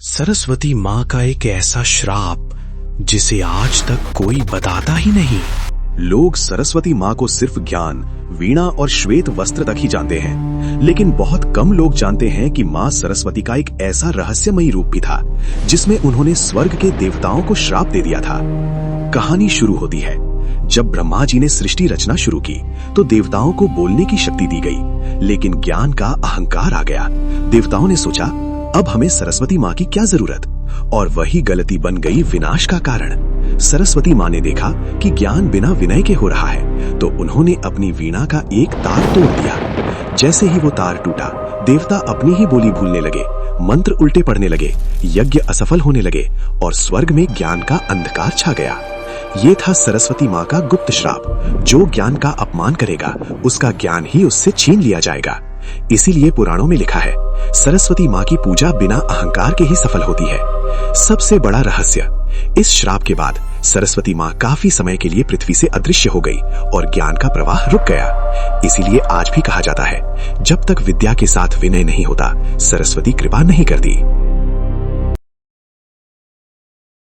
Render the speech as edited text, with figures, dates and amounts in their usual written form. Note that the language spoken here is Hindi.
सरस्वती माँ का एक ऐसा श्राप जिसे आज तक कोई बताता ही नहीं। लोग सरस्वती माँ को सिर्फ ज्ञान, वीणा और श्वेत वस्त्र तक ही जानते हैं, लेकिन बहुत कम लोग जानते हैं कि माँ सरस्वती का एक ऐसा रहस्यमयी रूप भी था जिसमें उन्होंने स्वर्ग के देवताओं को श्राप दे दिया था। कहानी शुरू होती है जब ब्रह्मा जी ने सृष्टि रचना शुरू की तो देवताओं को बोलने की शक्ति दी गई, लेकिन ज्ञान का अहंकार आ गया। देवताओं ने सोचा अब हमें सरस्वती माँ की क्या जरूरत, और वही गलती बन गई विनाश का कारण। सरस्वती माँ ने देखा कि ज्ञान बिना विनय के हो रहा है, तो उन्होंने अपनी वीणा का एक तार तोड़ दिया। जैसे ही वो तार टूटा, देवता अपनी ही बोली भूलने लगे, मंत्र उल्टे पड़ने लगे, यज्ञ असफल होने लगे और स्वर्ग में ज्ञान का अंधकार छा गया। ये था सरस्वती माँ का गुप्त श्राप। जो ज्ञान का अपमान करेगा उसका ज्ञान ही उससे छीन लिया जाएगा। इसीलिए पुराणों में लिखा है सरस्वती माँ की पूजा बिना अहंकार के ही सफल होती है। सबसे बड़ा रहस्य, इस श्राप के बाद सरस्वती माँ काफी समय के लिए पृथ्वी से अदृश्य हो गई और ज्ञान का प्रवाह रुक गया। इसीलिए आज भी कहा जाता है जब तक विद्या के साथ विनय नहीं होता, सरस्वती कृपा नहीं करती।